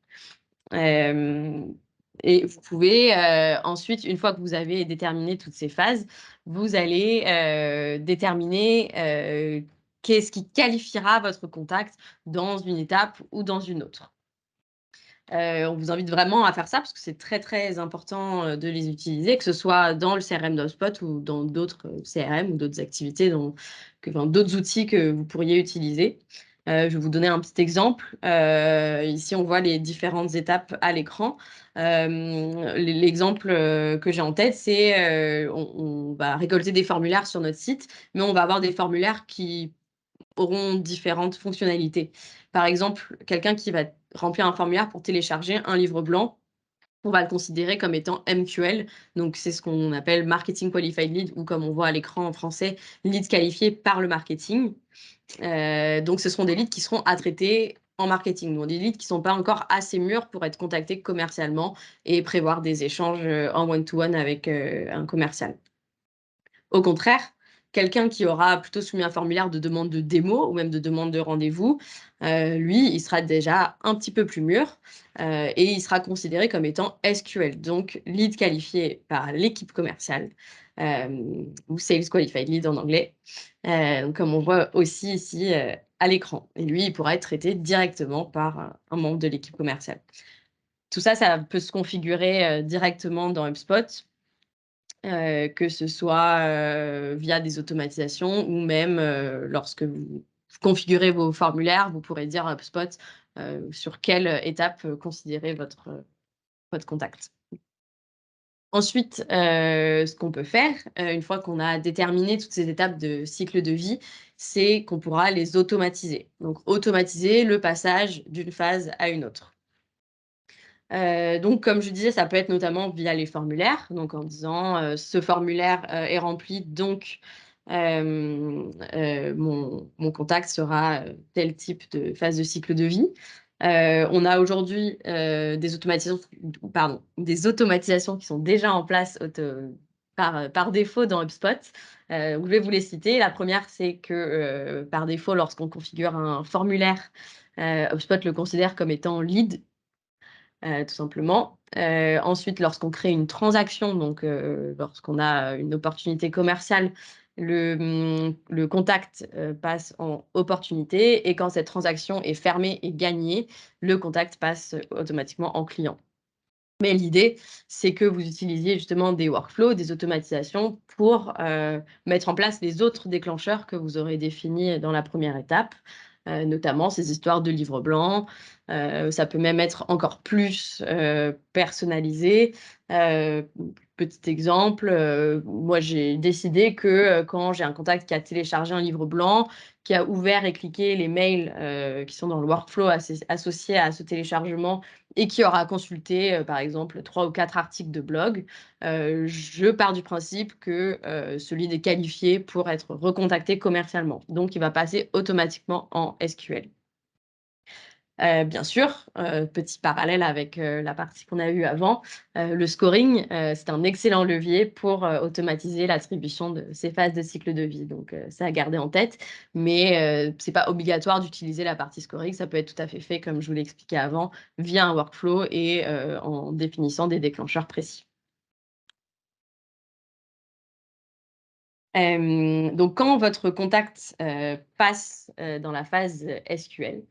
Et vous pouvez ensuite, une fois que vous avez déterminé toutes ces phases, vous allez déterminer qu'est-ce qui qualifiera votre contact dans une étape ou dans une autre. On vous invite vraiment à faire ça parce que c'est très, très important de les utiliser, que ce soit dans le CRM d'HubSpot ou dans d'autres CRM ou d'autres activités, d'autres outils que vous pourriez utiliser. Je vais vous donner un petit exemple. Ici, on voit les différentes étapes à l'écran. L'exemple que j'ai en tête, c'est on va récolter des formulaires sur notre site, mais on va avoir des formulaires qui auront différentes fonctionnalités. Par exemple, quelqu'un qui va remplir un formulaire pour télécharger un livre blanc, on va le considérer comme étant MQL. Donc, c'est ce qu'on appelle Marketing Qualified Lead ou comme on voit à l'écran en français, lead qualifié par le marketing. Donc, ce seront des leads qui seront à traiter en marketing. Donc, des leads qui ne sont pas encore assez mûrs pour être contactés commercialement et prévoir des échanges en one-to-one avec un commercial. Au contraire, quelqu'un qui aura plutôt soumis un formulaire de demande de démo ou même de demande de rendez-vous, lui, il sera déjà un petit peu plus mûr et il sera considéré comme étant SQL, donc lead qualifié par l'équipe commerciale ou Sales Qualified Lead en anglais, comme on voit aussi ici à l'écran. Et lui, il pourra être traité directement par un membre de l'équipe commerciale. Tout ça, ça peut se configurer directement dans HubSpot. Que ce soit via des automatisations ou même lorsque vous configurez vos formulaires, vous pourrez dire à HubSpot sur quelle étape considérer votre contact. Ensuite, ce qu'on peut faire, une fois qu'on a déterminé toutes ces étapes de cycle de vie, c'est qu'on pourra les automatiser. Donc, automatiser le passage d'une phase à une autre. Donc, comme je disais, ça peut être notamment via les formulaires, donc en disant ce formulaire est rempli, donc mon contact sera tel type de phase de cycle de vie. On a aujourd'hui des automatisations qui sont déjà en place par défaut dans HubSpot. Je vais vous les citer. La première, c'est que par défaut, lorsqu'on configure un formulaire, HubSpot le considère comme étant lead. Tout simplement. Ensuite, lorsqu'on crée une transaction, donc lorsqu'on a une opportunité commerciale, le contact passe en opportunité, et quand cette transaction est fermée et gagnée, le contact passe automatiquement en client. Mais l'idée, c'est que vous utilisiez justement des workflows, des automatisations pour mettre en place les autres déclencheurs que vous aurez définis dans la première étape, notamment ces histoires de livres blancs. Ça peut même être encore plus personnalisé. Petit exemple, moi j'ai décidé que quand j'ai un contact qui a téléchargé un livre blanc, qui a ouvert et cliqué les mails qui sont dans le workflow associé à ce téléchargement, et qui aura consulté, par exemple, 3 ou 4 articles de blog, je pars du principe que ce lead est qualifié pour être recontacté commercialement. Donc, il va passer automatiquement en SQL. Bien sûr, petit parallèle avec la partie qu'on a eue avant, le scoring, c'est un excellent levier pour automatiser l'attribution de ces phases de cycle de vie. Donc, c'est à garder en tête, mais ce n'est pas obligatoire d'utiliser la partie scoring. Ça peut être tout à fait fait, comme je vous l'ai expliqué avant, via un workflow et en définissant des déclencheurs précis. Donc, quand votre contact passe dans la phase SQL,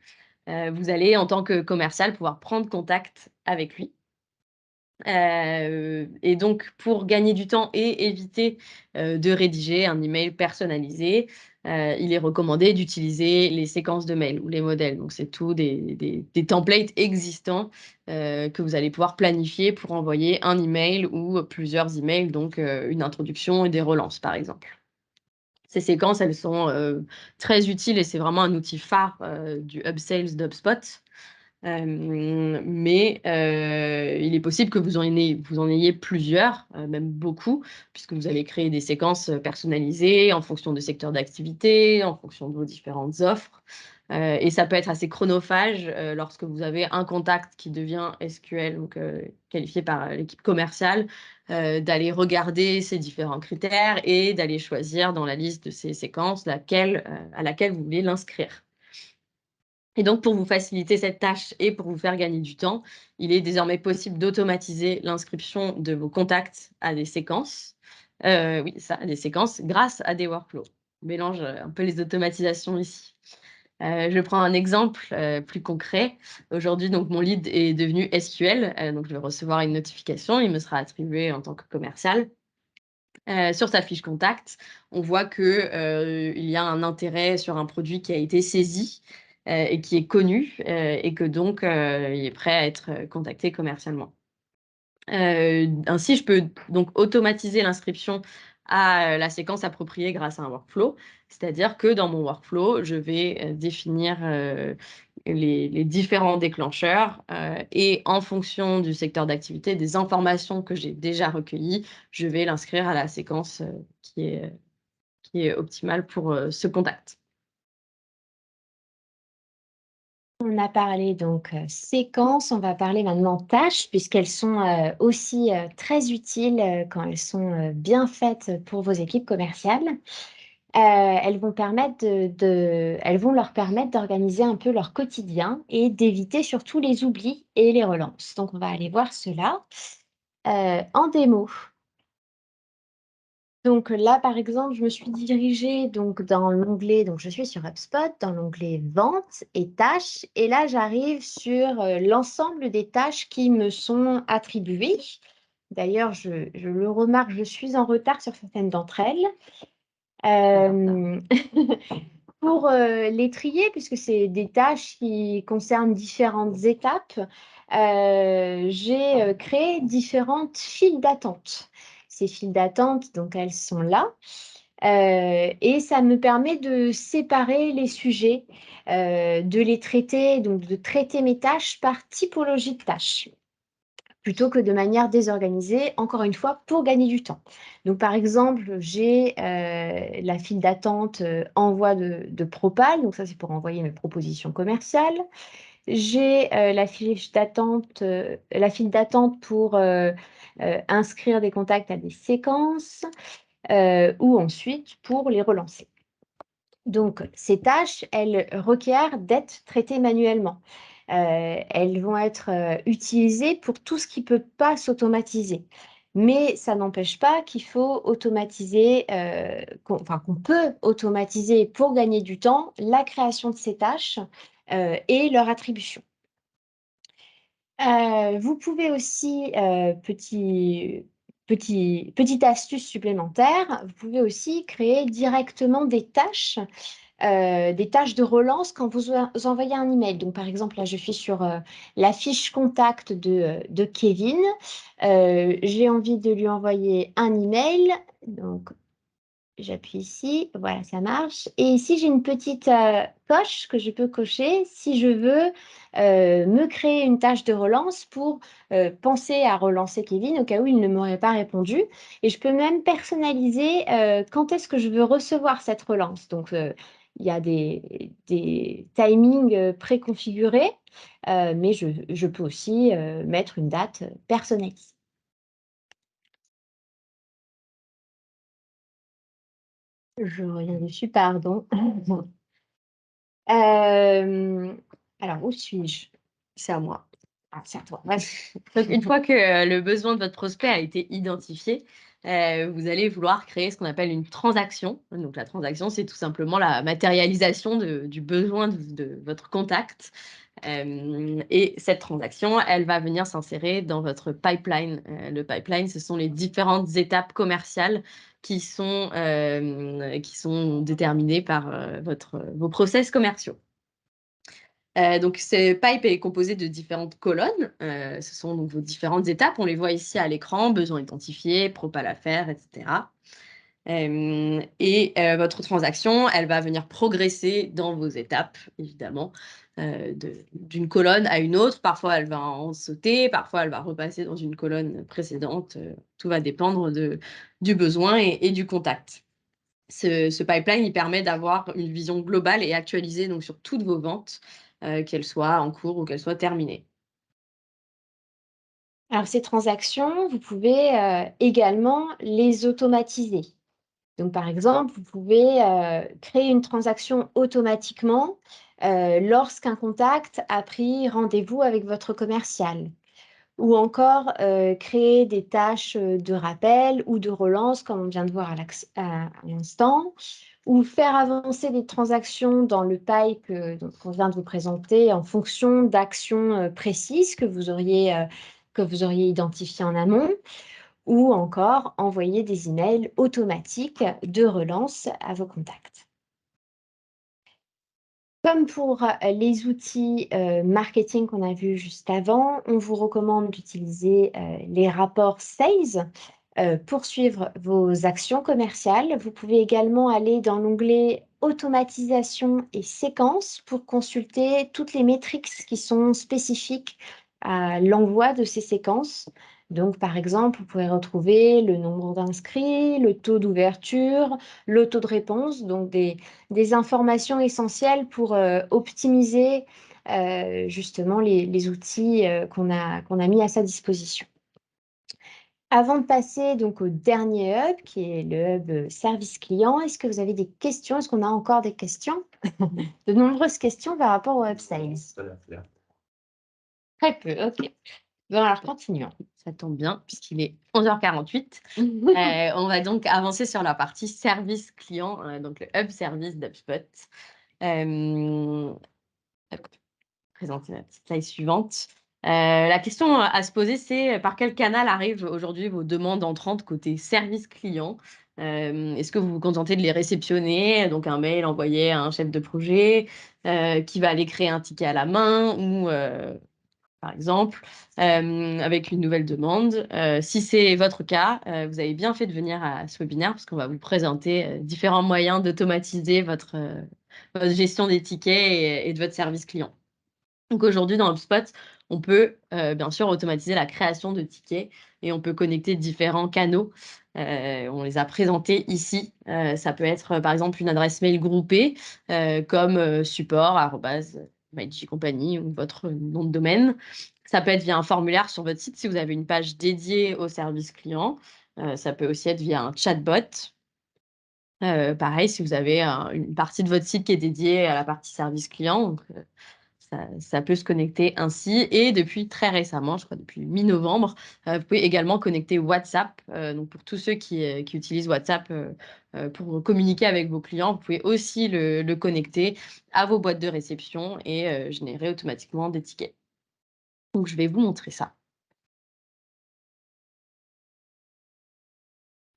vous allez, en tant que commercial, pouvoir prendre contact avec lui. Et donc, pour gagner du temps et éviter de rédiger un email personnalisé, il est recommandé d'utiliser les séquences de mails ou les modèles. Donc, c'est tout des templates existants que vous allez pouvoir planifier pour envoyer un email ou plusieurs emails, donc une introduction et des relances, par exemple. Ces séquences, elles sont très utiles et c'est vraiment un outil phare du upsales d'HubSpot. Mais il est possible que vous en ayez plusieurs, même beaucoup, puisque vous allez créer des séquences personnalisées en fonction de secteurs d'activité, en fonction de vos différentes offres. Et ça peut être assez chronophage lorsque vous avez un contact qui devient SQL, donc qualifié par l'équipe commerciale, d'aller regarder ces différents critères et d'aller choisir dans la liste de ces séquences à laquelle vous voulez l'inscrire. Et donc, pour vous faciliter cette tâche et pour vous faire gagner du temps, il est désormais possible d'automatiser l'inscription de vos contacts à des séquences. Oui, ça, à des séquences grâce à des workflows. On mélange un peu les automatisations ici. Je prends un exemple plus concret. Aujourd'hui, donc, mon lead est devenu SQL. Donc, je vais recevoir une notification. Il me sera attribué en tant que commercial. Sur sa fiche contact, on voit qu'il y a un intérêt sur un produit qui a été saisi et qui est connu et que donc il est prêt à être contacté commercialement. Ainsi, je peux donc automatiser l'inscription à la séquence appropriée grâce à un workflow. C'est-à-dire que dans mon workflow, je vais définir les différents déclencheurs et en fonction du secteur d'activité, des informations que j'ai déjà recueillies, je vais l'inscrire à la séquence qui est optimale pour ce contact. On a parlé donc séquences, on va parler maintenant tâches, puisqu'elles sont aussi très utiles quand elles sont bien faites pour vos équipes commerciales. Elles vont elles vont leur permettre d'organiser un peu leur quotidien et d'éviter surtout les oublis et les relances. Donc, on va aller voir cela en démo. Donc là, par exemple, je me suis dirigée donc, dans l'onglet, donc je suis sur HubSpot, dans l'onglet Vente et Tâches. Et là, j'arrive sur l'ensemble des tâches qui me sont attribuées. D'ailleurs, je le remarque, je suis en retard sur certaines d'entre elles. Pour les trier, puisque c'est des tâches qui concernent différentes étapes, j'ai créé différentes files d'attente. Ces files d'attente, donc elles sont là. Et ça me permet de séparer les sujets, de les traiter, donc de traiter mes tâches par typologie de tâches, plutôt que de manière désorganisée, encore une fois, pour gagner du temps. Donc, par exemple, j'ai la file d'attente envoi de propal, donc ça c'est pour envoyer mes propositions commerciales. J'ai la file d'attente pour inscrire des contacts à des séquences ou ensuite pour les relancer. Donc, ces tâches, elles requièrent d'être traitées manuellement. Elles vont être utilisées pour tout ce qui ne peut pas s'automatiser. Mais ça n'empêche pas qu'il faut automatiser, qu'on peut automatiser pour gagner du temps la création de ces tâches et leur attribution. Vous pouvez aussi, petite astuce supplémentaire, vous pouvez aussi créer directement des tâches de relance quand vous envoyez un email. Donc, par exemple, là, je suis sur la fiche contact de Kevin. J'ai envie de lui envoyer un email. Donc, j'appuie ici. Voilà, ça marche. Et ici, j'ai une petite coche que je peux cocher si je veux me créer une tâche de relance pour penser à relancer Kevin au cas où il ne m'aurait pas répondu. Et je peux même personnaliser quand est-ce que je veux recevoir cette relance. Donc, il y a des timings préconfigurés, mais je peux aussi mettre une date personnalisée. Je reviens dessus, pardon. Alors, où suis-je? C'est à moi. Ah, c'est à toi. Donc, une fois que le besoin de votre prospect a été identifié, vous allez vouloir créer ce qu'on appelle une transaction. Donc, la transaction, c'est tout simplement la matérialisation du besoin de votre contact. Et cette transaction, elle va venir s'insérer dans votre pipeline. Le pipeline, ce sont les différentes étapes commerciales qui sont déterminées par vos process commerciaux. Donc, ce pipe est composé de différentes colonnes. Ce sont donc vos différentes étapes. On les voit ici à l'écran, besoin identifié, propal à faire, etc. Votre transaction, elle va venir progresser dans vos étapes, évidemment, d'une colonne à une autre. Parfois, elle va en sauter, parfois, elle va repasser dans une colonne précédente. Tout va dépendre du besoin et du contact. Ce pipeline, il permet d'avoir une vision globale et actualisée donc, sur toutes vos ventes, qu'elles soient en cours ou qu'elles soient terminées. Alors, ces transactions, vous pouvez également les automatiser. Donc, par exemple, vous pouvez créer une transaction automatiquement lorsqu'un contact a pris rendez-vous avec votre commercial. Ou encore créer des tâches de rappel ou de relance, comme on vient de voir à l'instant, ou faire avancer des transactions dans le pipe qu'on vient de vous présenter en fonction d'actions précises que vous auriez identifiées en amont, ou encore envoyer des emails automatiques de relance à vos contacts. Comme pour les outils marketing qu'on a vus juste avant, on vous recommande d'utiliser les rapports sales pour suivre vos actions commerciales. Vous pouvez également aller dans l'onglet automatisation et séquences pour consulter toutes les métriques qui sont spécifiques à l'envoi de ces séquences. Donc, par exemple, vous pouvez retrouver le nombre d'inscrits, le taux d'ouverture, le taux de réponse, donc des informations essentielles pour optimiser justement les outils qu'on a mis à sa disposition. Avant de passer donc au dernier hub, qui est le hub service client, est-ce que vous avez des questions? Est-ce qu'on a encore des questions? De nombreuses questions par rapport au hub sales. Très peu, ok. Bon, alors continuons. Ça tombe bien, puisqu'il est 11h48. On va donc avancer sur la partie service client, donc le hub service d'HubSpot. Présenter la petite slide suivante. La question à se poser, c'est par quel canal arrivent aujourd'hui vos demandes entrantes côté service client? Est-ce que vous vous contentez de les réceptionner, donc un mail envoyé à un chef de projet qui va aller créer un ticket à la main ou par exemple, avec une nouvelle demande. Si c'est votre cas, vous avez bien fait de venir à ce webinaire parce qu'on va vous présenter différents moyens d'automatiser votre gestion des tickets et de votre service client. Donc aujourd'hui, dans HubSpot, on peut bien sûr automatiser la création de tickets et on peut connecter différents canaux. On les a présentés ici. Ça peut être par exemple une adresse mail groupée comme support@mydigicompany ou votre nom de domaine. Ça peut être via un formulaire sur votre site si vous avez une page dédiée au service client. Ça peut aussi être via un chatbot. Pareil, si vous avez une partie de votre site qui est dédiée à la partie service client. Donc, ça peut se connecter ainsi. Et depuis très récemment, je crois depuis mi-novembre, vous pouvez également connecter WhatsApp. Donc pour tous ceux qui utilisent WhatsApp pour communiquer avec vos clients, vous pouvez aussi le connecter à vos boîtes de réception et générer automatiquement des tickets. Donc je vais vous montrer ça.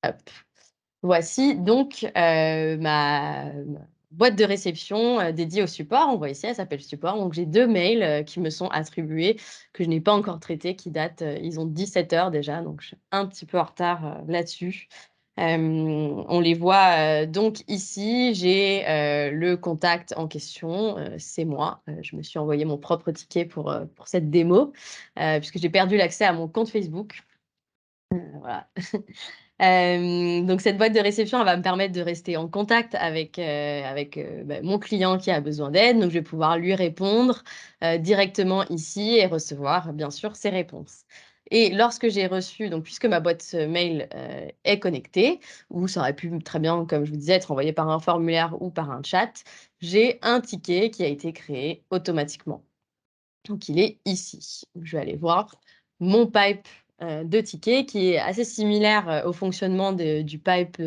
Hop. Voici donc ma boîte de réception dédiée au support. On voit ici, elle s'appelle support. Donc, j'ai 2 mails qui me sont attribués, que je n'ai pas encore traités, qui datent, ils ont 17 heures déjà, donc je suis un petit peu en retard là-dessus. On les voit donc ici, j'ai le contact en question, c'est moi. Je me suis envoyé mon propre ticket pour cette démo, puisque j'ai perdu l'accès à mon compte Facebook. Voilà. Donc cette boîte de réception, elle va me permettre de rester en contact avec mon client qui a besoin d'aide. Donc je vais pouvoir lui répondre directement ici et recevoir bien sûr ses réponses. Et lorsque j'ai reçu, donc puisque ma boîte mail est connectée, ou ça aurait pu très bien, comme je vous disais, être envoyé par un formulaire ou par un chat, j'ai un ticket qui a été créé automatiquement. Donc il est ici. Je vais aller voir mon pipe de tickets qui est assez similaire au fonctionnement du pipe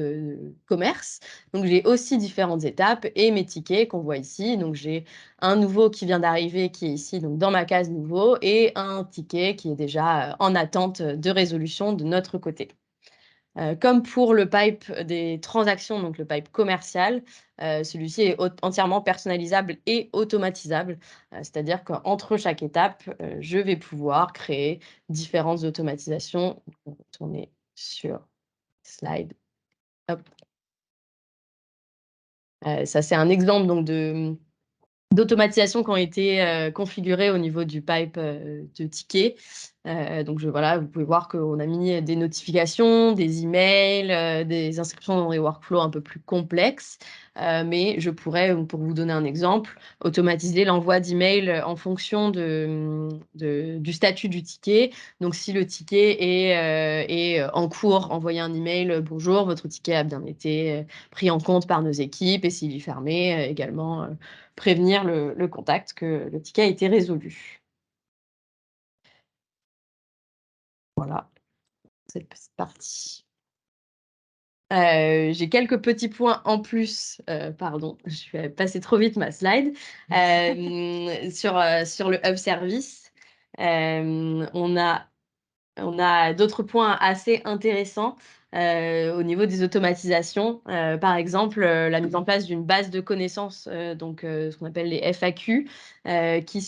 commerce. Donc j'ai aussi différentes étapes et mes tickets qu'on voit ici. Donc j'ai un nouveau qui vient d'arriver qui est ici donc dans ma case nouveau et un ticket qui est déjà en attente de résolution de notre côté. Comme pour le pipe des transactions, donc le pipe commercial, celui-ci est entièrement personnalisable et automatisable. C'est-à-dire qu'entre chaque étape, je vais pouvoir créer différentes automatisations. On va retourner sur slide. Hop. Ça, c'est un exemple donc d'automatisation qui ont été configurées au niveau du pipe de tickets. Donc voilà, vous pouvez voir qu'on a mis des notifications, des emails, des inscriptions dans des workflows un peu plus complexes. Mais je pourrais, pour vous donner un exemple, automatiser l'envoi d'emails en fonction du statut du ticket. Donc si le ticket est en cours, envoyer un email, bonjour, votre ticket a bien été pris en compte par nos équipes, et s'il est fermé, également prévenir le contact que le ticket a été résolu. Voilà, cette petite partie. J'ai quelques petits points en plus, pardon, je vais passer trop vite ma slide, sur le hub service. On a d'autres points assez intéressants au niveau des automatisations. Par exemple, la mise en place d'une base de connaissances, ce qu'on appelle les FAQ, qui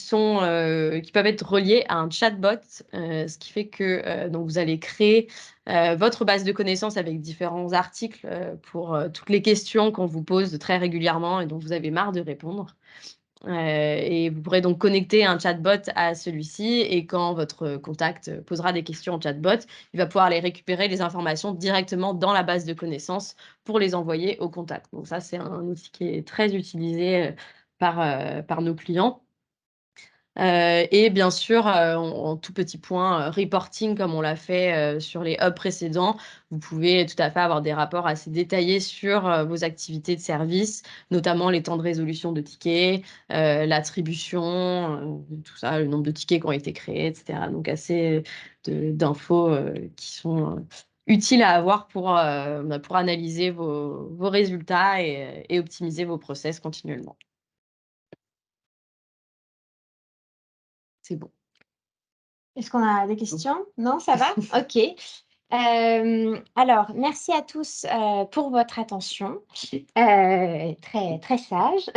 peuvent être reliées à un chatbot, ce qui fait que donc vous allez créer votre base de connaissances avec différents articles pour toutes les questions qu'on vous pose très régulièrement et dont vous avez marre de répondre. Et vous pourrez donc connecter un chatbot à celui-ci et quand votre contact posera des questions au chatbot, il va pouvoir aller récupérer les informations directement dans la base de connaissances pour les envoyer au contact. Donc ça, c'est un outil qui est très utilisé par nos clients. Et bien sûr, en tout petit point, reporting comme on l'a fait sur les hubs précédents, vous pouvez tout à fait avoir des rapports assez détaillés sur vos activités de service, notamment les temps de résolution de tickets, l'attribution, tout ça, le nombre de tickets qui ont été créés, etc. Donc assez d'infos qui sont utiles à avoir pour analyser vos résultats et optimiser vos process continuellement. C'est bon. Est-ce qu'on a des questions? Non, ça va? OK. Alors, merci à tous pour votre attention, très, très sage.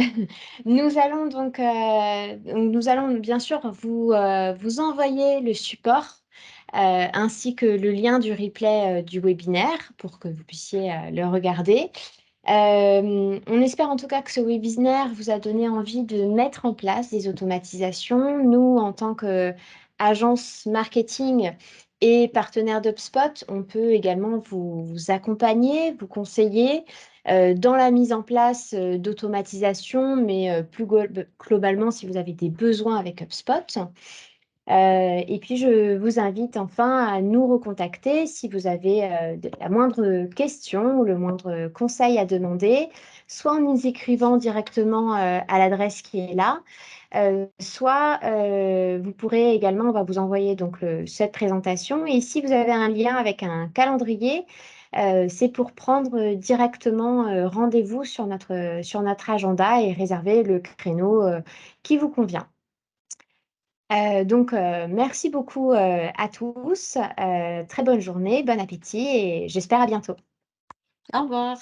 Nous allons bien sûr vous envoyer le support ainsi que le lien du replay du webinaire pour que vous puissiez le regarder. On espère en tout cas que ce webinaire vous a donné envie de mettre en place des automatisations. Nous, en tant qu'agence marketing et partenaire d'HubSpot, on peut également vous accompagner, vous conseiller dans la mise en place d'automatisation, mais plus globalement si vous avez des besoins avec HubSpot. Et puis, je vous invite enfin à nous recontacter si vous avez la moindre question ou le moindre conseil à demander, soit en nous écrivant directement à l'adresse qui est là, soit vous pourrez également, on va vous envoyer donc cette présentation. Et si vous avez un lien avec un calendrier, c'est pour prendre directement rendez-vous sur notre agenda et réserver le créneau qui vous convient. Donc, merci beaucoup à tous. Très bonne journée, bon appétit et j'espère à bientôt. Au revoir.